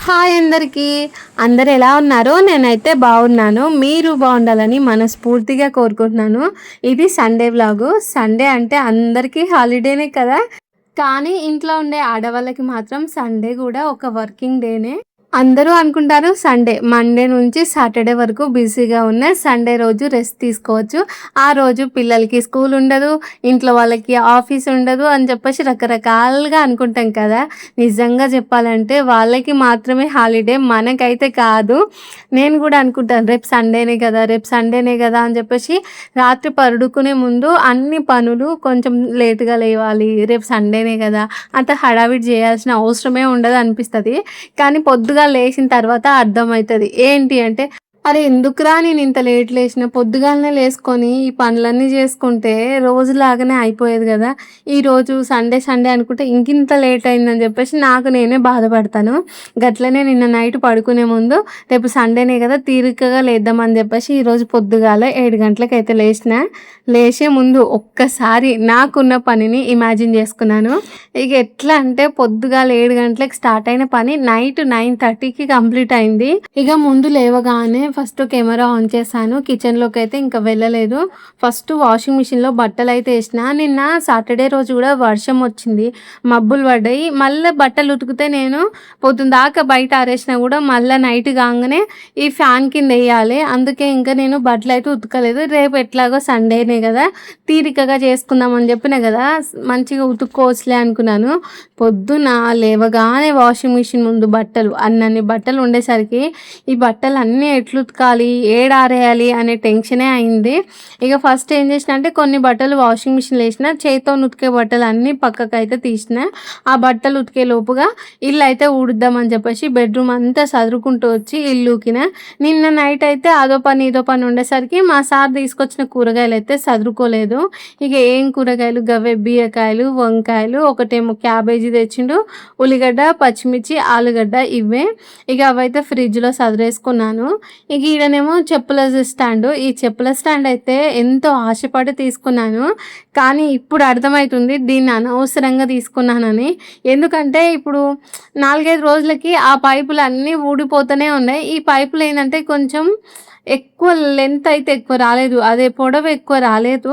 Hi అందరికీ. అందరు ఎలా ఉన్నారో? నేనైతే బాగున్నాను. మీరు బాగుండాలని మనస్ఫూర్తిగా కోరుకుంటున్నాను. ఇది సండే వ్లాగు. సండే అంటే అందరికీ హాలిడేనే కదా! కానీ ఇంట్లో ఉండే ఆడవాళ్ళకి మాత్రం సండే కూడా ఒక వర్కింగ్ డేనే. అందరూ అనుకుంటారు మండే నుంచి సాటర్డే వరకు బిజీగా ఉన్న సండే రోజు రెస్ట్ తీసుకోవచ్చు. ఆ రోజు పిల్లలకి స్కూల్ ఉండదు, ఇంట్లో వాళ్ళకి ఆఫీస్ ఉండదు అని చెప్పేసి రకరకాలుగా అనుకుంటాం కదా! నిజంగా చెప్పాలంటే వాళ్ళకి మాత్రమే హాలిడే, మనకైతే కాదు. నేను కూడా అనుకుంటాను రేపు సండేనే కదా అని చెప్పేసి రాత్రి పడుకునే ముందు అన్ని పనులు కొంచెం లేట్‌గా లేవాలి. రేపు సండేనే కదా! అంత హడావిడి చేయాల్సిన అవసరమే ఉండదు అనిపిస్తది. కానీ పొద్దుగాల లేచిన తర్వాత అర్థమవుతది. ఏంటి అంటే, అరే ఎందుకురా నేను ఇంత లేట్ లేసినా, పొద్దుగాలనే లేసుకొని ఈ పనులన్నీ చేసుకుంటే రోజులాగానే అయిపోయేది కదా! ఈరోజు సండే అనుకుంటే ఇంకింత లేట్ అయిందని చెప్పేసి నాకు నేనే బాధపడతాను. గట్లనే నిన్న నైట్ పడుకునే ముందు రేపు సండేనే కదా తీరికగా లేద్దామని చెప్పేసి ఈరోజు పొద్దుగాల 7 గంటలకైతే లేచిన. లేచే ముందు ఒక్కసారి నాకున్న పనిని ఇమాజిన్ చేసుకున్నాను. ఇక ఎట్లా అంటే పొద్దుగాల 7 గంటలకు స్టార్ట్ అయిన పని నైట్ 9:30కి కంప్లీట్ అయింది. ఇక ముందు లేవగానే ఫస్ట్ కెమెరా ఆన్ చేశాను. కిచెన్లోకి అయితే ఇంకా వెళ్ళలేదు. ఫస్ట్ వాషింగ్ మిషన్లో బట్టలు అయితే వేసిన. నిన్న సాటర్డే రోజు కూడా వర్షం వచ్చింది, మబ్బులు పడ్డాయి. మళ్ళీ బట్టలు ఉతికితే నేను పొద్దున్న దాకా బయట ఆరేసినా కూడా మళ్ళీ నైట్ కాగానే ఈ ఫ్యాన్ కింద వేయాలి. అందుకే ఇంకా నేను బట్టలు అయితే ఉతకలేదు. రేపు ఎట్లాగో సండేనే కదా తీరికగా చేసుకుందామని చెప్పిన కదా, మంచిగా ఉతుక్కోవచ్చులే అనుకున్నాను. పొద్దున లేవగానే వాషింగ్ మిషన్ ముందు అన్నన్ని బట్టలు ఉండేసరికి ఈ బట్టలు అన్నీ ఎట్లు ఉతకాలి, ఏడారేయాలి అనే టెన్షనే అయింది. ఇక ఫస్ట్ ఏం చేసిన అంటే కొన్ని బట్టలు వాషింగ్ మిషన్లో వేసిన, చేతితో ఉతికే బట్టలు అన్నీ పక్కకు అయితే తీసిన. ఆ బట్టలు ఉతికే లోపుగా ఇల్లు అయితే ఊడుద్దామని చెప్పేసి బెడ్రూమ్ అంతా సదురుకుంటూ వచ్చి ఇల్లు ఊకిన. నిన్న నైట్ అయితే అదో పని ఇదో పని ఉండేసరికి మా సార్ తీసుకొచ్చిన కూరగాయలు అయితే సదురుకోలేదు. ఇక ఏం కూరగాయలు గవే బీరకాయలు, వంకాయలు, ఒకటేమో క్యాబేజీ తెచ్చిండు, ఉల్లిగడ్డ, పచ్చిమిర్చి, ఆలుగడ్డ ఇవే. ఇక అవైతే ఫ్రిడ్జ్లో సదిరేసుకున్నాను. ఇక ఈడనేమో చెప్పుల స్టాండ్. ఈ చెప్పుల స్టాండ్ అయితే ఎంతో ఆశపడి తీసుకున్నాను, కానీ ఇప్పుడు అర్థమవుతుంది దీన్ని అనవసరంగా తీసుకున్నానని. ఎందుకంటే ఇప్పుడు 4-5 రోజులకి ఆ పైపులు అన్నీ ఊడిపోతూనే ఉన్నాయి. ఈ పైపులు ఏంటంటే కొంచెం ఎక్కువ లెంత్ అయితే ఎక్కువ రాలేదు, అదే పొడవు ఎక్కువ రాలేదు.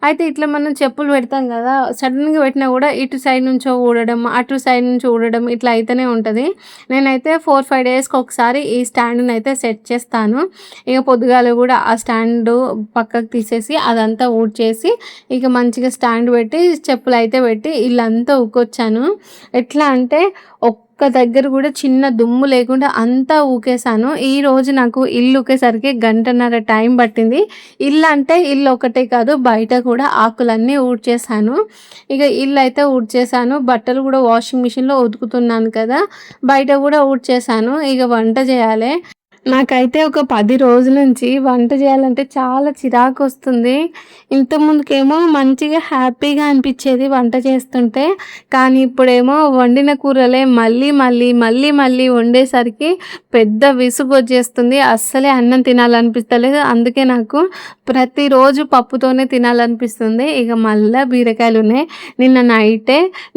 అయితే ఇట్లా మనం చెప్పులు పెడతాం కదా, సడన్గా పెట్టినా కూడా ఇటు సైడ్ నుంచో ఊడడం, అటు సైడ్ నుంచి ఊడడం ఇట్లా అయితేనే ఉంటుంది. నేనైతే 4-5 డేస్కి ఒకసారి ఈ స్టాండ్ని అయితే సెట్ చేస్తాను. ఇక పొద్దుగాల కూడా ఆ స్టాండ్ పక్కకు తీసేసి అదంతా ఊడ్చేసి ఇక మంచిగా స్టాండ్ పెట్టి చెప్పులు అయితే పెట్టి ఇల్లంతా ఊకొచ్చాను. ఎట్లా అంటే ఒక్క దగ్గర కూడా చిన్న దుమ్ము లేకుండా అంతా ఊకేసాను. ఈరోజు నాకు ఇల్లు ఊకేసరికి 1.5 గంట టైం పట్టింది. ఇల్లు అంటే ఇల్లు ఒకటే కాదు, బయట కూడా ఆకులన్నీ ఊడ్చేసాను. ఇక ఇల్లు అయితే ఊడ్చేసాను. బట్టలు కూడా వాషింగ్ మిషన్లో ఉతుకుతున్నాను కదా, బయట కూడా ఊడ్చేసాను. ఇక వంట చేయాలి. నాకైతే ఒక 10 రోజుల నుంచి వంట చేయాలంటే చాలా చిరాకు వస్తుంది. ఇంతకుముందుకేమో మంచిగా హ్యాపీగా అనిపించేది వంట చేస్తుంటే, కానీ ఇప్పుడేమో వండిన కూరలే మళ్ళీ మళ్ళీ మళ్ళీ మళ్ళీ వండేసరికి పెద్ద విసుగు వచ్చేస్తుంది. అస్సలే అన్నం తినాలనిపిస్తలేదు. అందుకే నాకు ప్రతిరోజు పప్పుతోనే తినాలనిపిస్తుంది. ఇక మళ్ళీ బీరకాయలు ఉన్నాయి.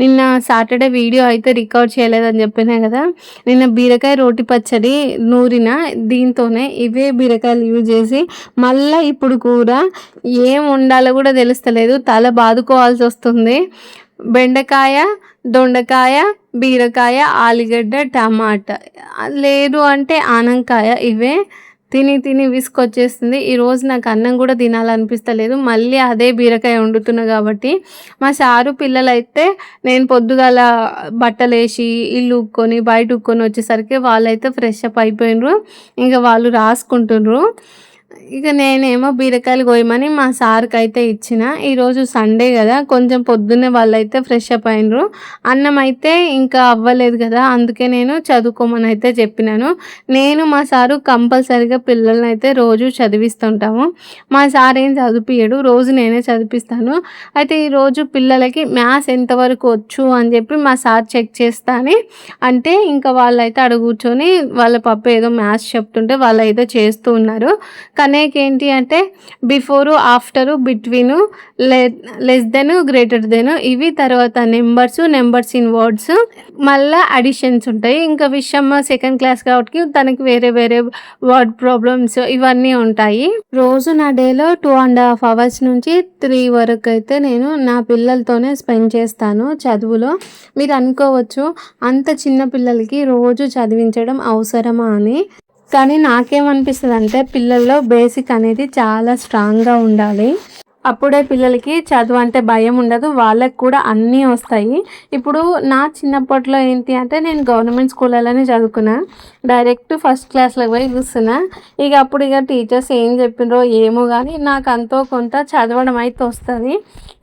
నిన్న సాటర్డే వీడియో అయితే రికార్డ్ చేయలేదని చెప్పినా కదా, నిన్న బీరకాయ రోటి పచ్చడి నూరిన, దీంతోనే ఇవే బీరకాయలు యూజ్ చేసి మళ్ళీ ఇప్పుడు కూర ఏం వండాలో కూడా తెలుస్తలేదు, తల బాదుకోవాల్సి వస్తుంది. బెండకాయ, దొండకాయ, బీరకాయ, ఆలుగడ్డ, టమాటా, లేదు అంటే ఆనంకాయ, ఇవే తిని తిని విసుకొచ్చేస్తుంది. ఈరోజు నాకు అన్నం కూడా తినాలనిపిస్తలేదు. మళ్ళీ అదే బీరకాయ వండుతున్నా కాబట్టి. మా సారు పిల్లలైతే నేను పొద్దుగాల బట్టలేసి ఇల్లు ఊక్కొని బయట ఊక్కొని వచ్చేసరికి వాళ్ళైతే ఫ్రెష్ అప్ అయిపోయినరు. ఇంకా వాళ్ళు రాసుకుంటుండ్రు. ఇక నేనేమో బీరకాయలు కోయమని మా సార్కి అయితే ఇచ్చిన. ఈరోజు సండే కదా, కొంచెం పొద్దున్నే వాళ్ళైతే ఫ్రెష్ అప్ అయినరు. అన్నం అయితే ఇంకా అవ్వలేదు కదా, అందుకే నేను చదువుకోమని అయితే చెప్పినాను. నేను మా సారు కంపల్సరీగా పిల్లల్ని అయితే రోజు చదివిస్తుంటాము. మా సార్ ఏం చదివిపియడు, రోజు నేనే చదివిపిస్తాను. అయితే ఈరోజు పిల్లలకి మ్యాథ్స్ ఎంతవరకు వచ్చు అని చెప్పి మా సార్ చెక్ చేస్తాని అంటే ఇంకా వాళ్ళైతే అడుగు కూర్చొని వాళ్ళ పప్పు ఏదో మ్యాథ్స్ చెప్తుంటే వాళ్ళైతే చేస్తూ ఉన్నారు. కనేకి ఏంటి అంటే before, after, between, less than, greater than ఇవి. తర్వాత నెంబర్స్ ఇన్ వర్డ్స్, మళ్ళీ అడిషన్స్ ఉంటాయి. ఇంకా విషయమ్మ సెకండ్ క్లాస్ కాబట్టి తనకి వేరే వేరే వర్డ్ ప్రాబ్లమ్స్ ఇవన్నీ ఉంటాయి. రోజు నా డేలో 2.5 hours నుంచి 3 వరకు అయితే నేను నా పిల్లలతోనే స్పెండ్ చేస్తాను చదువులో. మీరు అనుకోవచ్చు అంత చిన్న పిల్లలకి రోజు చదివించడం అవసరమా అని. కానీ నాకేమనిపిస్తుంది అంటే పిల్లల్లో బేసిక్ అనేది చాలా స్ట్రాంగ్గా ఉండాలి. అప్పుడే పిల్లలకి చదువు అంటే భయం ఉండదు, వాళ్ళకి కూడా అన్నీ వస్తాయి. ఇప్పుడు నా చిన్నప్పట్లో ఏంటి అంటే నేను గవర్నమెంట్ స్కూళ్ళలోనే చదువుకున్నా. డైరెక్ట్ ఫస్ట్ క్లాస్లోకి పోయి కూర్చున్నా. అప్పుడు టీచర్స్ ఏం చెప్పినరో ఏమో కానీ నాకు అంతో కొంత చదవడం అయితే వస్తుంది.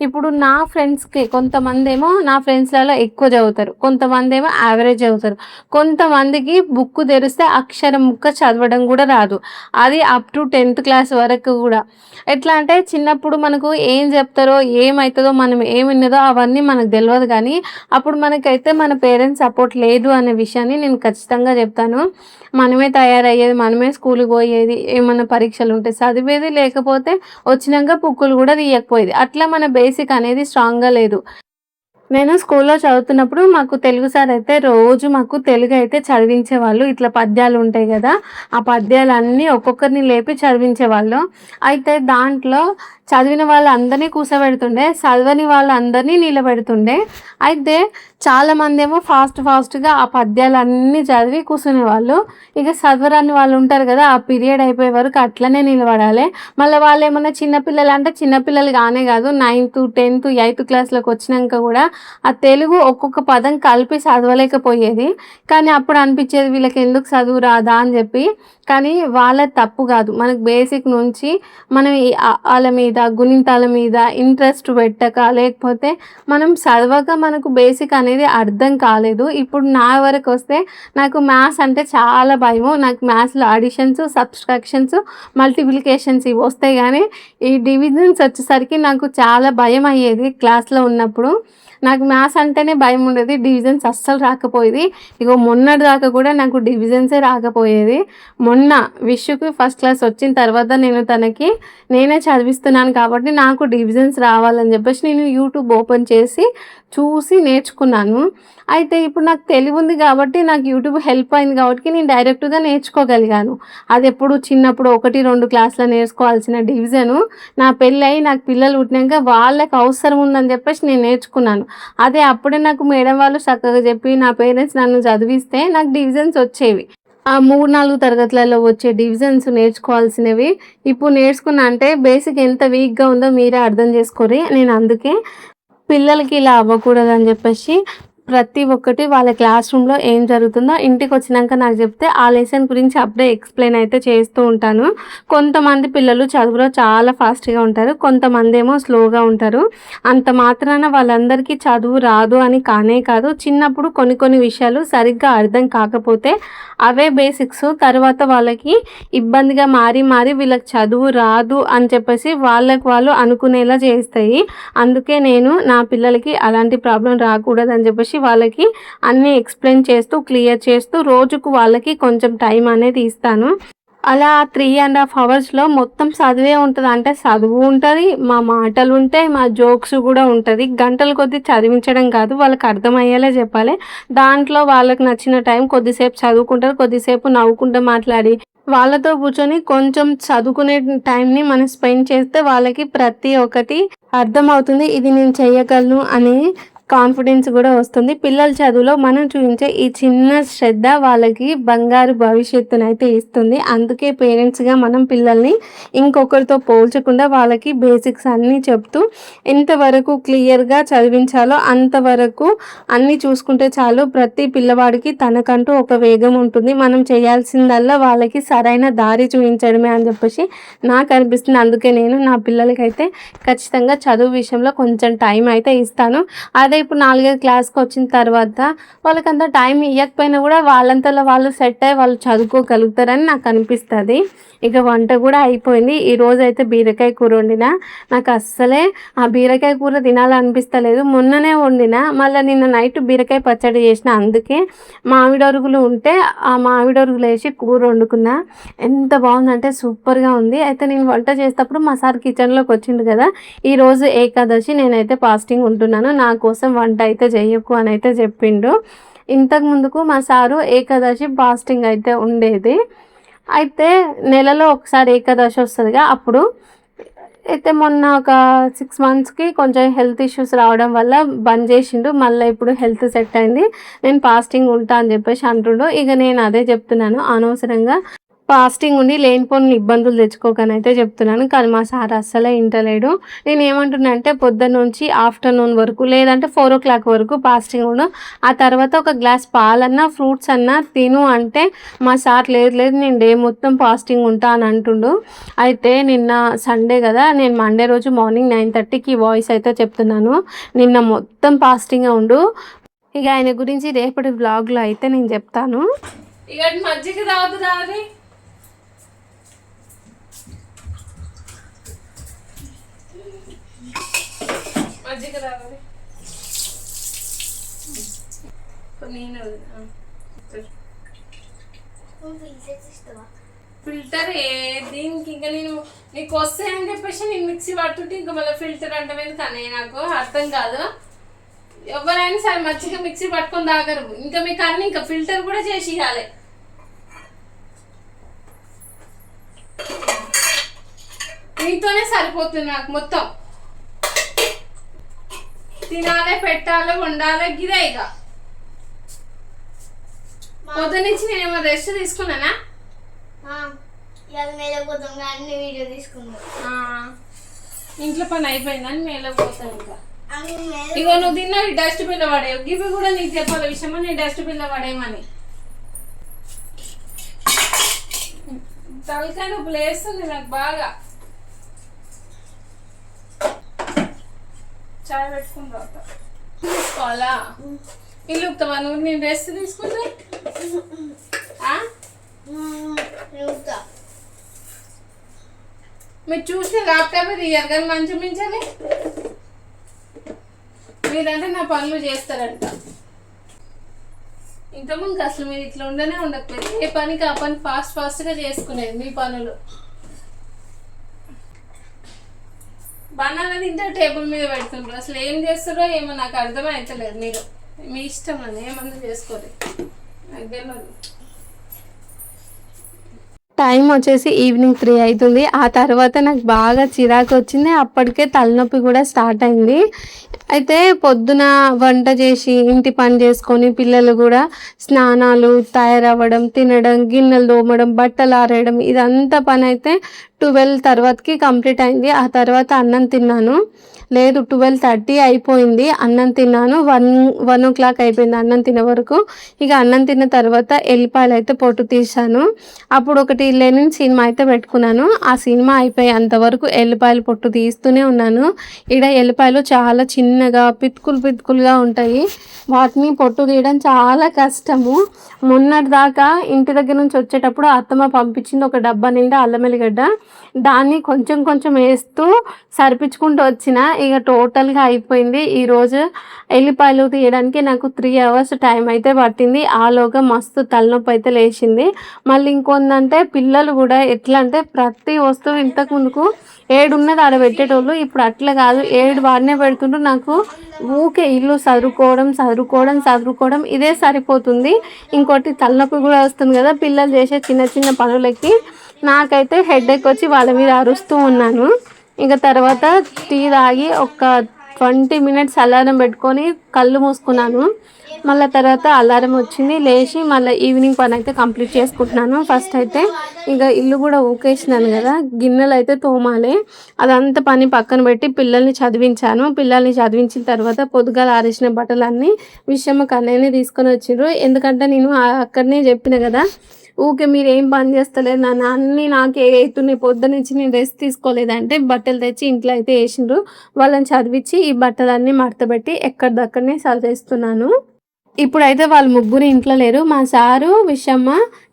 ఇప్పుడు నా ఫ్రెండ్స్కి కొంతమంది ఏమో నా ఫ్రెండ్స్లలో ఎక్కువ చదువుతారు, కొంతమంది ఏమో యావరేజ్ చదువుతారు, కొంతమందికి బుక్ తెరిస్తే అక్షరం ముక్క చదవడం కూడా రాదు. అది అప్ టు 10th క్లాస్ వరకు కూడా. ఎట్లా అంటే చిన్నప్పుడు మనకు ఏం చెప్తారో ఏమవుతుందో మనం ఏం విన్నదో అవన్నీ మనకు తెలియదు. కానీ అప్పుడు మనకైతే మన పేరెంట్స్ సపోర్ట్ లేదు అనే విషయాన్ని నేను ఖచ్చితంగా చెప్తాను. మనమే తయారయ్యేది, మనమే స్కూల్కి పోయేది, ఏమన్నా పరీక్షలు ఉంటే చదివేది, లేకపోతే వచ్చినాక బుక్కులు కూడా తీయకపోయేది. అట్లా మన బేసిక్ అనేది స్ట్రాంగ్గా లేదు. నేను స్కూల్లో చదువుతున్నప్పుడు మాకు తెలుగు సార్ అయితే రోజు మాకు తెలుగు అయితే చదివించేవాళ్ళు. ఇట్లా పద్యాలు ఉంటాయి కదా, ఆ పద్యాలన్నీ ఒక్కొక్కరిని లేపి చదివించేవాళ్ళు. అయితే దాంట్లో చదివిన వాళ్ళందరినీ కూర్చోబెడుతుండే, చదవని వాళ్ళందరినీ నిలబెడుతుండే. అయితే చాలామంది ఏమో ఫాస్ట్గా ఆ పద్యాలన్నీ చదివి కూర్చునేవాళ్ళు. చదవరాని వాళ్ళు ఉంటారు కదా, ఆ పీరియడ్ అయిపోయే వరకు అట్లనే నిలబడాలి. మళ్ళీ వాళ్ళు ఏమన్నా చిన్నపిల్లలు అంటే చిన్నపిల్లలు కానే కాదు, 9th 10th 8th క్లాస్లోకి వచ్చినాక కూడా ఆ తెలుగు ఒక్కొక్క పదం కలిపి చదవలేకపోయేది. కానీ అప్పుడు అనిపించేది వీళ్ళకి ఎందుకు చదువు రాదా అని చెప్పి. కానీ వాళ్ళ తప్పు కాదు, మనకు బేసిక్ నుంచి మనం వాళ్ళ మీద గుణింతాల మీద ఇంట్రెస్ట్ పెట్టక, లేకపోతే మనం చదవక మనకు బేసిక్ అనేది అర్థం కాలేదు. ఇప్పుడు నా వరకు వస్తే నాకు మ్యాథ్స్ అంటే చాలా భయము. నాకు మ్యాథ్స్లో అడిషన్స్, సబ్స్ట్రాక్షన్స్, మల్టిప్లికేషన్స్ ఇవి వస్తాయి. కానీ ఈ డివిజన్స్ వచ్చేసరికి నాకు చాలా భయం అయ్యేది. క్లాస్లో ఉన్నప్పుడు నాకు మ్యాథ్స్ అంటేనే భయం ఉండేది, డివిజన్స్ అస్సలు రాకపోయేది. మొన్నటి దాకా కూడా నాకు డివిజన్సే రాకపోయేది. మొన్న విషుకి ఫస్ట్ క్లాస్ వచ్చిన తర్వాత నేనే చదివిస్తున్నాను కాబట్టి నాకు డివిజన్స్ రావాలని చెప్పేసి నేను యూట్యూబ్ ఓపెన్ చేసి చూసి నేర్చుకున్నాను. అయితే ఇప్పుడు నాకు తెలివి ఉంది కాబట్టి, నాకు యూట్యూబ్ హెల్ప్ అయింది కాబట్టి నేను డైరెక్ట్గా నేర్చుకోగలిగాను. అది ఎప్పుడు చిన్నప్పుడు 1-2 క్లాసులో నేర్చుకోవాల్సిన డివిజను నా పెళ్ళై నాకు పిల్లలు పుట్టినాక వాళ్ళకి అవసరం ఉందని చెప్పేసి నేను నేర్చుకున్నాను. అదే అప్పుడే నాకు మేడం వాళ్ళు చక్కగా చెప్పి నా పేరెంట్స్ నన్ను చదివిస్తే నాకు డివిజన్స్ వచ్చేవి. ఆ 3-4 తరగతులలో వచ్చే డివిజన్స్ నేర్చుకోవాల్సినవి ఇప్పుడు నేర్చుకున్నా అంటే బేసిక్ ఎంత వీక్గా ఉందో మీరే అర్థం చేసుకోరి. నేను అందుకే పిల్లలకి ఇలా అవ్వకూడదని చెప్పేసి ప్రతి ఒక్కటి వాళ్ళ క్లాస్ రూమ్లో ఏం జరుగుతుందో ఇంటికి వచ్చినాక నాకు చెప్తే ఆ లెసన్ గురించి అప్పుడే ఎక్స్ప్లెయిన్ అయితే చేస్తూ ఉంటాను. కొంతమంది పిల్లలు చదువులో చాలా ఫాస్ట్గా ఉంటారు, కొంతమంది ఏమో స్లోగా ఉంటారు. అంత మాత్రాన వాళ్ళందరికీ చదువు రాదు అని కానే కాదు. చిన్నప్పుడు కొన్ని విషయాలు సరిగ్గా అర్థం కాకపోతే అవే బేసిక్స్ తర్వాత వాళ్ళకి ఇబ్బందిగా మారి వీళ్ళకి చదువు రాదు అని చెప్పేసి వాళ్ళకు వాళ్ళు అనుకునేలా చేస్తాయి. అందుకే నేను నా పిల్లలకి అలాంటి ప్రాబ్లం రాకూడదు అని చెప్పేసి వాళ్ళకి అన్నీ ఎక్స్ప్లెయిన్ చేస్తూ క్లియర్ చేస్తూ రోజుకు వాళ్ళకి కొంచెం టైం అనేది ఇస్తాను. అలా 3.5 hours మొత్తం చదివే ఉంటుంది. అంటే చదువు ఉంటుంది, మా మాటలు ఉంటాయి, మా జోక్స్ కూడా ఉంటుంది. గంటల కొద్దీ చదివించడం కాదు, వాళ్ళకి అర్థమయ్యేలా చెప్పాలి. దాంట్లో వాళ్ళకి నచ్చిన టైం కొద్దిసేపు చదువుకుంటారు, కొద్దిసేపు నవ్వుకుంటూ మాట్లాడి వాళ్ళతో కూర్చొని కొంచెం చదువుకునే టైంని మనం స్పెండ్ చేస్తే వాళ్ళకి ప్రతి ఒక్కటి అర్థమవుతుంది. ఇది నేను చేయగలను అని కాన్ఫిడెన్స్ కూడా వస్తుంది. పిల్లల చదువులో మనం చూపించే ఈ చిన్న శ్రద్ధ వాళ్ళకి బంగారు భవిష్యత్తునైతే ఇస్తుంది. అందుకే పేరెంట్స్గా మనం పిల్లల్ని ఇంకొకరితో పోల్చకుండా వాళ్ళకి బేసిక్స్ అన్నీ చెప్తూ ఎంతవరకు క్లియర్గా చదివించాలో అంతవరకు అన్నీ చూసుకుంటే చాలు. ప్రతి పిల్లవాడికి తనకంటూ ఒక వేగం ఉంటుంది. మనం చేయాల్సిందల్లా వాళ్ళకి సరైన దారి చూపించడమే అని చెప్పేసి నాకు అనిపిస్తుంది. అందుకే నేను నా పిల్లలకైతే ఖచ్చితంగా చదువు విషయంలో కొంచెం టైం అయితే ఇస్తాను. అదే ఇప్పుడు 4, 5 క్లాస్కి వచ్చిన తర్వాత వాళ్ళకంత టైం ఇవ్వకపోయినా కూడా వాళ్ళంతలో వాళ్ళు సెట్ అయ్యి వాళ్ళు చదువుకోగలుగుతారని నాకు అనిపిస్తుంది. ఇక వంట కూడా అయిపోయింది. ఈరోజు అయితే బీరకాయ కూర వండిన. నాకు అస్సలే ఆ బీరకాయ కూర తినాలనిపిస్తలేదు. మొన్ననే వండిన, మళ్ళీ నిన్న నైట్ బీరకాయ పచ్చడి చేసిన. అందుకే మామిడరుగులు ఉంటే ఆ మామిడరుగులు వేసి కూర వండుకున్నా. ఎంత బాగుందంటే సూపర్గా ఉంది. అయితే నేను వంట చేసేటప్పుడు మా సార్ కిచెన్లోకి వచ్చిండు కదా, ఈరోజు ఏకాదశి, నేనైతే ఫాస్టింగ్ ఉంటున్నాను, నా కోసం వంట అయితే చెయ్యకు అని అయితే చెప్పిండు. ఇంతకు ముందుకు మా సారు ఏకాదశి ఫాస్టింగ్ అయితే ఉండేది. అయితే నెలలో ఒకసారి ఏకాదశి వస్తుందిగా, అప్పుడు అయితే మొన్న ఒక 6 మంత్స్కి కొంచెం హెల్త్ ఇష్యూస్ రావడం వల్ల బంద్ చేసిండు. మళ్ళీ ఇప్పుడు హెల్త్ సెట్ అయింది, నేను ఫాస్టింగ్ ఉంటా అని చెప్పేసి అంటుండు. ఇక నేను అదే చెప్తున్నాను, అనవసరంగా ఫాస్టింగ్ ఉండి లేనిపోని ఇబ్బందులు తెచ్చుకోకని అయితే చెప్తున్నాను. కానీ మా సార్ అస్సలే వింటలేడు. నేను ఏమంటున్నా అంటే పొద్దున్న నుంచి ఆఫ్టర్నూన్ వరకు, లేదంటే 4 o'clock వరకు ఫాస్టింగ్ ఉండు, ఆ తర్వాత ఒక గ్లాస్ పాలన్నా ఫ్రూట్స్ అన్నా తిను అంటే మా సార్ లేదు లేదు నేను డే మొత్తం ఫాస్టింగ్ ఉంటా అని అంటుండు. అయితే నిన్న సండే కదా, నేను మండే రోజు మార్నింగ్ 9:30కి వాయిస్ అయితే చెప్తున్నాను. నిన్న మొత్తం ఫాస్టింగ్ ఉండు. ఇక ఆయన గురించి రేపటి బ్లాగ్లో అయితే నేను చెప్తాను. ఇక మజ్జిగ తాగుతుంది. మజ్జిగ తాగాలి. నేను ఫిల్టర్ దీనికి ఇంకా నేను నీకు వస్తాయని చెప్పేసి నేను మిక్సీ పట్టుకుంటే ఇంకా మళ్ళీ ఫిల్టర్ అంటే కానీ నాకు అర్థం కాదు. ఎవరైనా సరే మజ్జిగ మిక్సీ పట్టుకొని తాగరు. ఇంకా మీకు అన్ని ఇంకా ఫిల్టర్ కూడా చేసి ఇవ్వాలి. మీతోనే సరిపోతుంది నాకు మొత్తం. తినాలి, పెట్టాలి, వండాలి, గిదే. ఇక పొద్దు నుంచి నేనేమో రెస్ట్ తీసుకున్నానా, ఇంట్లో పని అయిపోయిందని మేలపోతాను. ఇంకా ఇగో నువ్వు తిన్నా డస్ట్బిన్ లో పడేవు. గివి కూడా నీకు చెప్పాలి విషయమా, నీ డస్ట్బిన్ లో పడేయమని. తలకాయ నొప్పి లేస్తుంది నాకు బాగా. చాయ్ పెట్టుకుని రావుతా తీసుకోవాలా? ఇల్లు ఉపుతావా నువ్వు? నేను రెస్ట్ తీసుకుంటా. మీరు చూసిన ల్యాప్టాప్ తీయాలి కానీ మంచి మించాలి. మీరంటే నా పనులు చేస్తారంట. ఇంతకుముందు అసలు మీరు ఇట్లా ఉండనే ఉండకపోయింది. ఏ పనికి ఆ పని ఫాస్ట్గా చేసుకునేది మీ పనులు. బనానా తింటే టేబుల్ మీద పెడుతుండ్రు. అసలు ఏం చేస్తారో ఏమో నాకు అర్థమే అవుతలేదు. మీరు మీ ఇష్టం అని ఏమన్నా చేసుకోరు, నాకు తెలియదు. టైం వచ్చేసి ఈవినింగ్ 3 అవుతుంది. ఆ తర్వాత నాకు బాగా చిరాకు వచ్చింది. అప్పటికే తలనొప్పి కూడా స్టార్ట్ అయింది. అయితే పొద్దున వంట చేసి ఇంటి పని చేసుకొని పిల్లలు కూడా స్నానాలు, తయారవ్వడం, తినడం, గిన్నెలు తోమడం, బట్టలు ఆరేయడం, ఇదంతా పని అయితే 12 తర్వాతకి కంప్లీట్ అయింది. ఆ తర్వాత అన్నం తిన్నాను. లేదు 12:30 అయిపోయింది. అన్నం తిన్నాను. 1 o'clock అయిపోయింది అన్నం తినే వరకు. ఇక అన్నం తిన్న తర్వాత ఎల్లిపాయలు అయితే పొట్టు తీసాను. అప్పుడు ఒకటి లెనిన్ సినిమా అయితే పెట్టుకున్నాను. ఆ సినిమా అయిపోయేంతవరకు ఎల్లిపాయలు పొట్టు తీస్తూనే ఉన్నాను. ఇక్కడ ఎల్లిపాయలు చాలా చిన్నగా పితుకులుగా ఉంటాయి. వాటిని పొట్టు తీయడం చాలా కష్టము. మొన్నటి దాకా ఇంటి దగ్గర నుంచి వచ్చేటప్పుడు అత్తమ్మ పంపించింది ఒక డబ్బా నిండా అల్లం ఎల్లిగడ్డ. దాన్ని కొంచెం కొంచెం వేస్తూ సరిపించుకుంటూ వచ్చిన. ఇక టోటల్గా అయిపోయింది. ఈరోజు ఎల్లిపాయలు తీయడానికి నాకు 3 hours టైం అయితే పట్టింది. ఆలోగా మస్తు తలనొప్పి అయితే లేచింది. మళ్ళీ ఇంకొందంటే పిల్లలు కూడా ఎట్లా అంటే ప్రతి వస్తువు ఇంతకు ముందుకు 7 ఉన్నది ఆడ పెట్టేటోళ్ళు, ఇప్పుడు అట్లా కాదు, 7 వాడినే పెడుతుండ్రు. నాకు ఊకే ఇల్లు చదువుకోవడం ఇదే సరిపోతుంది. ఇంకోటి తలనొప్పి కూడా వస్తుంది కదా పిల్లలు చేసే చిన్న చిన్న పనులకి. నాకైతే హెడేక్ వచ్చి వాళ్ళ మీద అరుస్తూ ఉన్నాను. ఇంకా తర్వాత టీ తాగి ఒక 20 minutes అలారం పెట్టుకొని కళ్ళు మూసుకున్నాను. మళ్ళీ తర్వాత అలారం వచ్చింది, లేచి మళ్ళీ ఈవినింగ్ పని అయితే కంప్లీట్ చేసుకుంటున్నాను. ఫస్ట్ అయితే ఇంకా ఇల్లు కూడా ఊకేసినాను కదా, గిన్నెలు అయితే తోమాలి. అదంతా పని పక్కన పెట్టి పిల్లల్ని చదివించిన తర్వాత పొద్దుగాల ఆరేసిన బట్టలన్నీ విషయమ్మ కన్నయ్యని తీసుకొని వచ్చిండ్రు. ఎందుకంటే నేను అక్కడనే చెప్పిన కదా ఊకే మీరేం పని చేస్తలేరు నాన్న, అన్నీ నాకే అయితున్నాయి, పొద్దునుంచి నేను రెస్ట్ తీసుకోలేదంటే బట్టలు తెచ్చి ఇంట్లో అయితే ఏసిండ్రు. వాళ్ళని చదివిచ్చి ఈ బట్టలన్నీ మడతబెట్టి ఎక్కడిదక్కడనే సర్దేస్తున్నాను. ఇప్పుడైతే వాళ్ళు ముగ్గురు ఇంట్లో లేరు. మా సారు, విషమ్మ,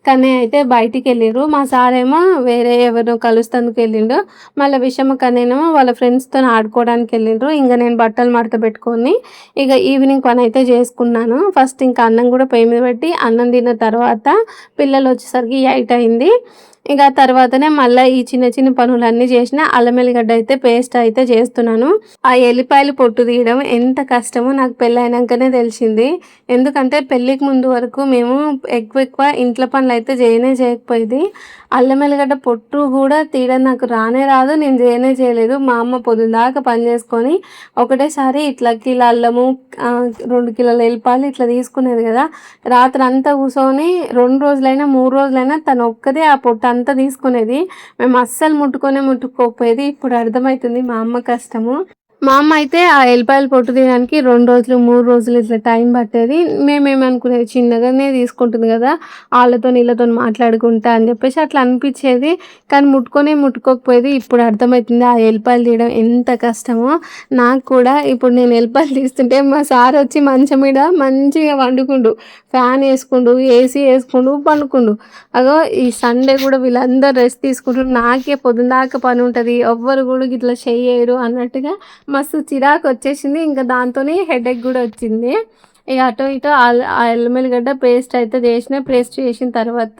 కన్నయ్య అయితే బయటికెళ్ళిర్రు. మా సారేమో వేరే ఎవరినో కలుస్తందుకు ఎళ్ళిండు. మళ్ళా విషమ్మ, కన్నయ్యనేమో వాళ్ళ ఫ్రెండ్స్‌తోని ఆడుకోవడానికెళ్ళిండ్రు. ఇంగ నేను బట్టలు మడత పెట్టుకొని ఇగ ఈవినింగ్ పనైతే చేసుకున్నాను. ఫస్ట్ ఇంకా అన్నం కూడా పొయ్యి మీద పెట్టి అన్నం తిన్న తర్వాత పిల్లలొచ్చేసరికి 8 అయింది. ఇక తర్వాతనే మళ్ళా ఈ చిన్న చిన్న పనులన్నీ చేసిన. అల్లం ఎల్లిగడ్డ అయితే పేస్ట్ అయితే చేస్తున్నాను. ఆ ఎల్లిపాయలు పొట్టు తీయడం ఎంత కష్టమో నాకు పెళ్ళైనంకనే తెలిసింది. ఎందుకంటే పెళ్ళికి ముందు వరకు మేము ఎక్కువ ఇంట్లో పనులైతే చేయకపోయేది. అల్లం ఎల్లిగడ్డ పొట్టు కూడా తీయడం నాకు రానే రాదు. నేను చేయలేదు. మా అమ్మ పొద్దునదాకా పని చేసుకొని ఒకటేసారి ఇట్లా కిలో అల్లము, 2 కిలోల ఎల్లిపాయలు ఇట్లా తీసుకునేది కదా. రాత్రంతా కూర్చొని 2 రోజులైనా 3 రోజులైనా తను ఒక్కదే ఆ పొట్టు అంతా తీసుకునేది. మేము అస్సలు ముట్టుకోకపోయేది. ఇప్పుడు అర్థమవుతుంది మా అమ్మ కష్టము. మా అమ్మ అయితే ఆ ఎల్లిపాయలు పొట్టు తీయడానికి 2 రోజులు, 3 రోజులు ఇట్లా టైం పట్టేది. మేమేమనుకునేది చిన్నగానే తీసుకుంటుంది కదా, ఆళ్ళతోని ఈళ్ళతోని మాట్లాడుకుంటా అని చెప్పేసి అట్లా అనిపిచ్చేది. కానీ ముట్టుకోకపోయేది. ఇప్పుడు అర్థమవుతుంది ఆ ఎల్లిపాయలు తీయడం ఎంత కష్టమో. నాకు కూడా ఇప్పుడు నేను ఎల్లిపాయలు తీస్తుంటే మా సార్ వచ్చి మంచం మీద మంచిగా పండుకుండు. Fan ఏసుకుండు, AC ఏసుకుండు, పండుకుండు. అగో ఈ సండే కూడా వీళ్ళందరూ రెస్ట్ తీసుకుంటున్నారు. నాకే పొద్దునదాకా పని ఉంటది. ఎవ్వరు కూడా గిట్లా చెయ్యరు అన్నట్టుగా మస్తు చిరాకు వచ్చేసింది. ఇంకా దాంతోని హెడేక్ కూడా వచ్చింది. ఇక అటో ఇటో ఆ అల్లం ఎల్లిగడ్డ పేస్ట్ అయితే చేసిన. పేస్ట్ చేసిన తర్వాత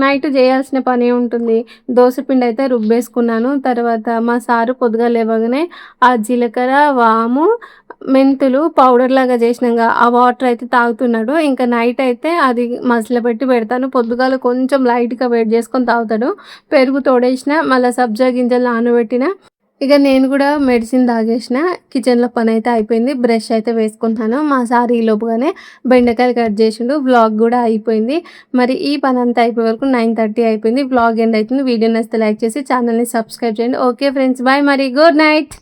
నైట్ చేయాల్సిన పని ఉంటుంది. దోసపిండి అయితే రుబ్బేసుకున్నాను. తర్వాత మా సారు పొద్దుగాల లేవగానే ఆ జీలకర్ర, వాము, మెంతులు పౌడర్ లాగా చేసినాక ఆ వాటర్ అయితే తాగుతున్నాడు. ఇంకా నైట్ అయితే అది మసలబెట్టి పెడతాను. పొద్దుగాల కొంచెం లైట్గా వేడి చేసుకొని తాగుతాడు. పెరుగు తోడేసిన, మళ్ళీ సబ్జా గింజలు నానబెట్టిన. ఇక నేను కూడా మెడిసిన్ తాగేసిన. కిచెన్లో పని అయితే అయిపోయింది. బ్రష్ అయితే వేసుకుంటున్నాను. మా సార్ ఈ లోపుగానే బెండకాయలు కట్ చేసిండు. వ్లాగ్ కూడా అయిపోయింది. మరి ఈ పని అంతా అయిపోయే వరకు 9:30 అయిపోయింది. వ్లాగ్ ఎండ్ అవుతుంది. వీడియో నచ్చితే లైక్ చేసి ఛానల్ని సబ్స్క్రైబ్ చేయండి. Okay friends, bye. మరి గుడ్ నైట్.